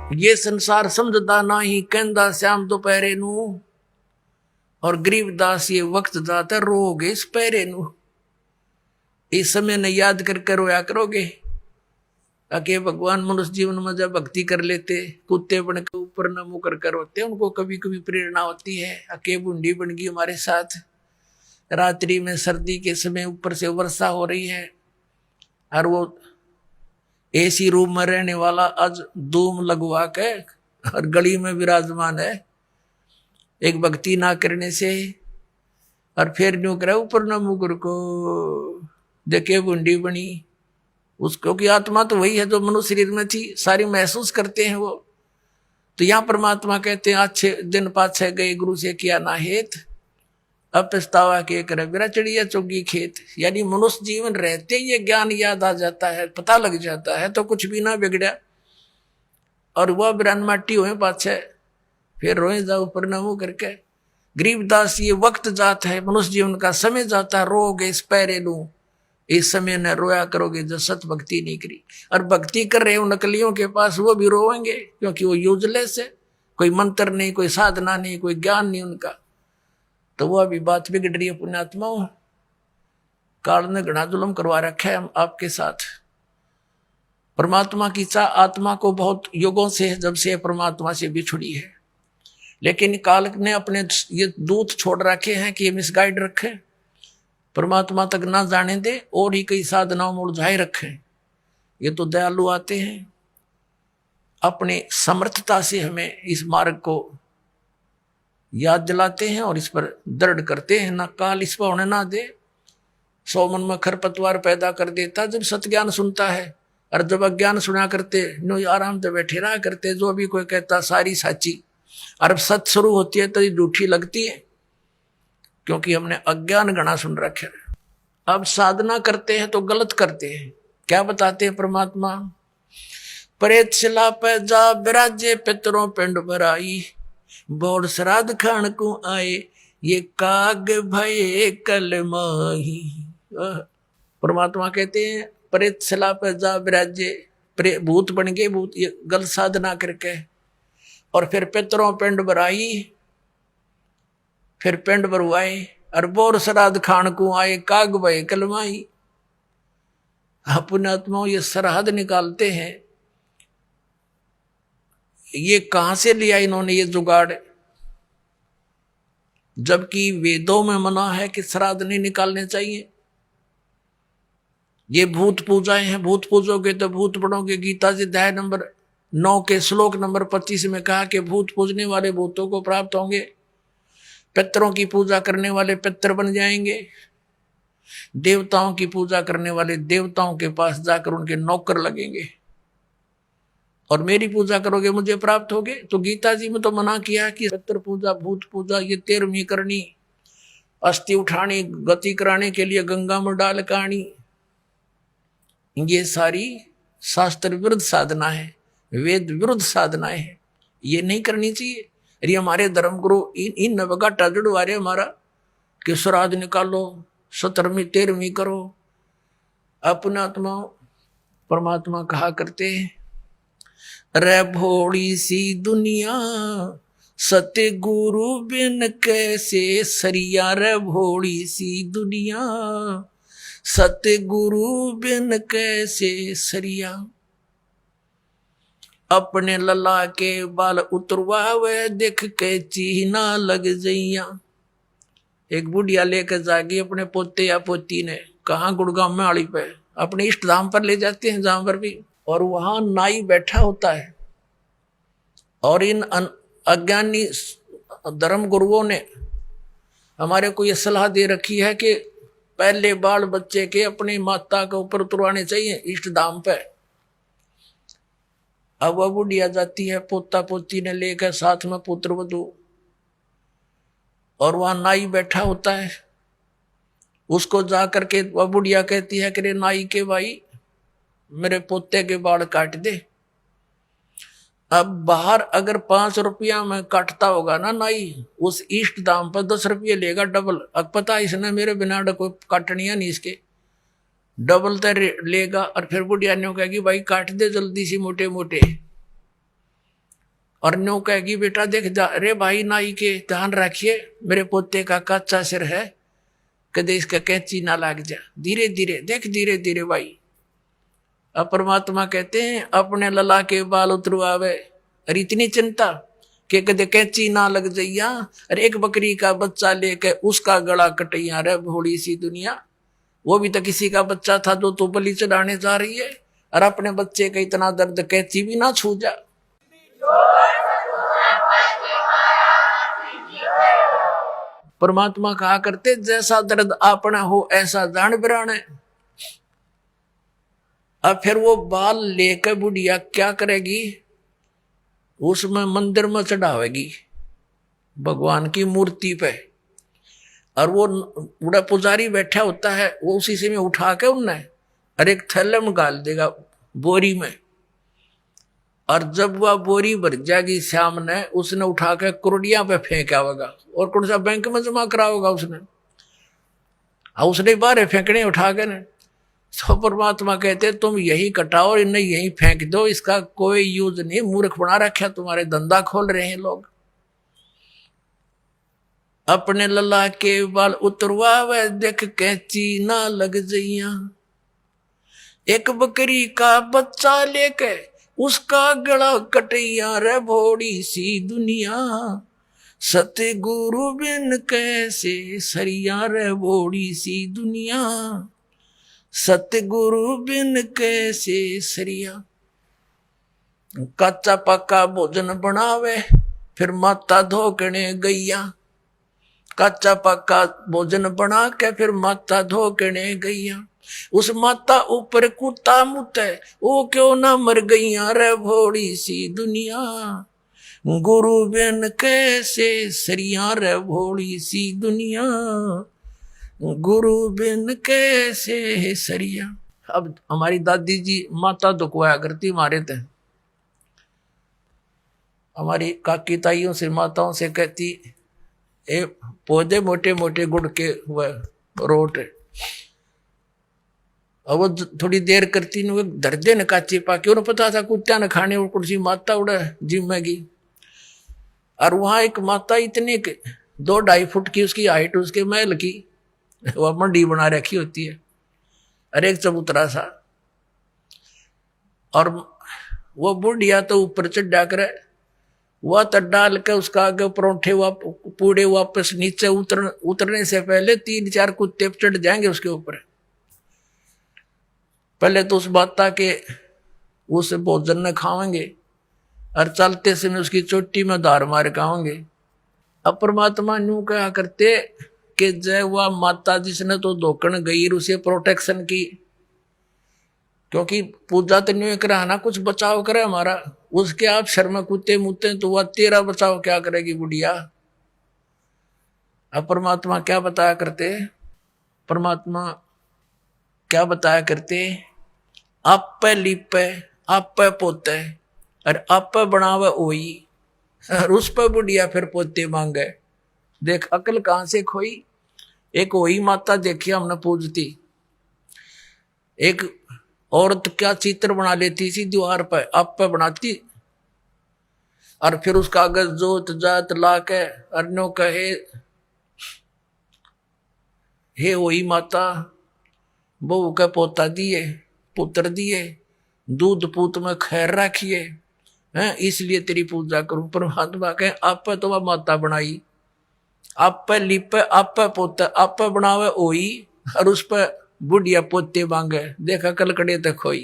ये संसार समझदा नाही कहंदा श्याम दोपहरे नू, और गरीबदास ये वक्त जाता रोगे इस पैरे नू। इस समय ने याद करके रोया करोगे। ताकि भगवान मनुष्य जीवन में जब भक्ति कर लेते, कुत्ते बन के ऊपर न मुंह कर होते, उनको कभी कभी प्रेरणा होती है। अके बूंदी बन गई हमारे साथ, रात्रि में सर्दी के समय ऊपर से वर्षा हो रही है, और वो एसी रूम में रहने वाला आज धूम लगवा के और गली में विराजमान है एक भक्ति ना करने से। और फिर न्यू करे ऊपर न मुकर को देखे बूंदी बनी उसको की आत्मा तो वही है जो मनुष्य शरीर में थी, सारी महसूस करते हैं वो। तो यहां परमात्मा कहते हैं अच्छे दिन पाछे गए गुरु से किया ना हेत, अब पछतावा के करे बिरा चिड़िया चुगी खेत। यानी मनुष्य जीवन रहते ये ज्ञान याद आ जाता है, पता लग जाता है तो कुछ भी ना बिगड़ा। और वह बिरान माटी हुए पाछे फिर रोए जाओ ऊपर न मुंह करके। गरीबदास ये वक्त जात है, मनुष्य जीवन का समय जाता है, रोगे इस पैरे लू, इस समय न रोया करोगे जो सत भक्ति नहीं करी। और भक्ति कर रहे हो नकलियों के पास, वो भी रोएंगे क्योंकि वो यूजलेस है, कोई मंत्र नहीं, कोई साधना नहीं, कोई ज्ञान नहीं उनका। तो वो अभी बात बिगड़ रही है। पुण्यात्माओं, काल ने घना जुल्म करवा रखा है हम आपके साथ। परमात्मा की चाह आत्मा को बहुत युगों से, जब से परमात्मा से बिछुड़ी है, लेकिन काल ने अपने ये दूत छोड़ रखे हैं कि ये मिसगाइड रखे, परमात्मा तक ना जाने दे, और ही कई साधनाओं में उलझाए रखे। ये तो दयालु आते हैं, अपने समर्थता से हमें इस मार्ग को याद दिलाते हैं और इस पर दृढ़ करते हैं। ना काल इस पर होने ना दे। 100 मन में खरपतवार पैदा कर देता जब सत्ज्ञान सुनता है, और जब अज्ञान सुना करते नो आराम से बैठे रहा करते। जो भी कोई कहता सारी साची, और सत शुरू होती है तो ये झूठी लगती है, क्योंकि हमने अज्ञान गणा सुन रखे। अब साधना करते हैं तो गलत करते हैं। क्या बताते हैं परमात्मा? प्रेत शिला पे जा विराजे पितरों पिंड भराई, बोर श्राद्ध खान को आए ये काग भये कल माही। परमात्मा कहते हैं प्रेत शिला पे जा विराजे, भूत बन गए, भूत ये गलत साधना करके, और फिर पितरों पिंड भराई, फिर पिंड भरवाए, और बोर श्राद्ध खान को आए काग भये कल माही। पुण्यात्माओं, ये श्राद्ध निकालते हैं, ये कहां से लिया इन्होंने ये जुगाड़? जबकि वेदों में मना है कि श्राद्ध नहीं निकालने चाहिए। ये भूत पूजाएं हैं, भूत पूजोगे तो भूत पढ़ोगे। गीता जी अध्याय नंबर 9 के श्लोक नंबर 25 में कहा कि भूत पूजने वाले भूतों को प्राप्त होंगे, पितरों की पूजा करने वाले पितर बन जाएंगे, देवताओं की पूजा करने वाले देवताओं के पास जाकर उनके नौकर लगेंगे, और मेरी पूजा करोगे मुझे प्राप्त होगे। तो गीता जी में तो मना किया कि पितर पूजा भूत पूजा ये 13वीं करनी, अस्थि उठानी, गति कराने के लिए गंगा में डाल कानी, ये सारी शास्त्र विरुद्ध साधना है, वेद विरुद्ध साधनाएं है, ये नहीं करनी चाहिए। अरे हमारे धर्म गुरु इन नवगाटा जुड़वारे हमारा कि श्राद्ध निकालो, 17वीं 13वीं करो। अपना आत्मा परमात्मा कहा करते हैं, रे भोड़ी सी दुनिया सत्य गुरु बिन कैसे सरिया। रे भोड़ी सी दुनिया सत्य गुरु बिन कैसे सरिया। अपने लला के बाल उतरवावे देख के चीना लग जइया। एक बुढ़िया लेकर जागी अपने पोते या पोती ने, कहा गुड़गांव में आड़ी पे, अपने इष्ट धाम पर ले जाते हैं जहां पर भी, और वहां नाई बैठा होता है। और इन अज्ञानी धर्म गुरुओं ने हमारे को यह सलाह दे रखी है कि पहले बाल बच्चे के अपनी माता के ऊपर उतरवाने चाहिए इष्ट धाम पे। अब वह बुढ़िया जाती है पोता पोती ने लेकर, साथ में पुत्र वधू, और वहां नाई बैठा होता है। उसको जाकर के वह बुढ़िया कहती है कि नाई के भाई मेरे पोते के बाल काट दे। अब बाहर अगर 5 रुपया में काटता होगा ना नाई, उस इष्ट दाम पर 10 रुपये लेगा डबल। अब पता इसने मेरे बिना कोई काटनिया नहीं, इसके डबल तो लेगा। और फिर बुढ़िया ने कहेगी भाई काट दे जल्दी सी मोटे मोटे। और न्यू कहेगी बेटा देख रे भाई नाई के ध्यान रखिए, मेरे पोते का कच्चा सिर है, कदे इसका कैंची ना लग जा, धीरे धीरे देख, धीरे धीरे भाई। अब परमात्मा कहते हैं अपने लला के बाल उतरवावे, और इतनी चिंता कि कदे कैंची ना लग जाइया, और एक बकरी का बच्चा लेके उसका गला कटैया रे भोली सी दुनिया। वो भी तो किसी का बच्चा था जो तो बलि चढ़ाने जा रही है, और अपने बच्चे का इतना दर्द कैंची भी ना छू जा। परमात्मा कहा करते जैसा दर्द अपना हो ऐसा जान बिराने। अब फिर वो बाल लेकर बुढ़िया क्या करेगी, उसमें मंदिर में चढ़ावेगी भगवान की मूर्ति पे, और वो बूढ़ा पुजारी बैठा होता है, वो उसी से में उठा के उन्हें और एक थैले में डाल देगा बोरी में, और जब वह बोरी भर जाएगी श्याम ने, उसने उठा के कुरडिया पे फेंक आवेगा, और कौन सा बैंक में जमा कराओगा उसने, उसने बाहर फेंकने उठा के ने। तो परमात्मा कहते तुम यही कटाओ और इन्हें यही फेंक दो, इसका कोई यूज नहीं, मूर्ख बना रखा तुम्हारे, धंधा खोल रहे हैं लोग। अपने लला के बाल उतरवावे देख कैंची ना लग जइया, एक बकरी का बच्चा लेके उसका गला कटैया रे भोड़ी सी दुनिया, सतगुरु बिन कैसे सरिया रे भोड़ी सी दुनिया, सतगुरु बिन कैसे सरिया। कच्चा पक्का भोजन बनावे फिर माता धोकने गैया, कच्चा पक्का भोजन बना के फिर माता धोकने गैया, उस माता ऊपर कुत्ता मुते वो क्यों ना मर गईया रे भोड़ी सी दुनिया, गुरु बिन कैसे सरिया रे भोड़ी सी दुनिया, गुरु बिन कैसे सरिया। अब हमारी दादी जी माता दुखवाया करती हमारे थे, हमारी काकी ताइयों से माताओं से कहती ए पौधे मोटे मोटे गुड़ के हुए रोट, अब वो थोड़ी देर करती न धर दे न काची पाके, उन्हें पता था कुत्ता न खाने, और कुर्सी माता उड़ा जिम्मेगी। और वहां एक माता इतने 2-2.5 फुट की उसकी हाइट, उसके महल की वह मंडी बना रखी होती है, और एक चबूतरा सा, और वो बुढ़िया तो ऊपर चढ़ा करे, वह तो डाल के उसका आगे परोठे पूड़े वापस नीचे उतरने से पहले 3-4 कुत्ते चढ़ जाएंगे उसके ऊपर। पहले तो उस माता के उस भोजन न खाएंगे, और चलते समय उसकी चोटी में धार मार खाएंगे। अब परमात्मा न्यू कहा करते कि जय वह माता जिसने तो धोकन गई उसे प्रोटेक्शन की, क्योंकि पूजा तो न्यू करा ना, कुछ बचाव करे हमारा, उसके आप शर्मा कुत्ते मुते तो वह तेरा बचाव क्या करेगी बुढ़िया। अब परमात्मा क्या बताया करते, परमात्मा क्या बताया करते, आप पे लिपे आप पे पोते और आप पे बनावे ओई, और उस पे बुढ़िया फिर पोते मांगे। देख अकल कहां से खोई। एक वही माता देखी हमने पूजती, एक औरत क्या चित्र बना लेती थी दीवार पे, आप पे बनाती, और फिर उसका कागज जोत जात ला के अर्नो कहे हे वही माता बहू के पोता दिए, पुत्र दिए, दूध पूत में खैर रखिए हैं, इसलिए तेरी पूजा करूं। परमात्मा कहे आप पे तो वह माता बनाई, आप पे लिपे आप पे पोते आप पे बनावे ओई, और उस पे बुढ़िया पोते मांगे। देखा कलकड़े तक खोई।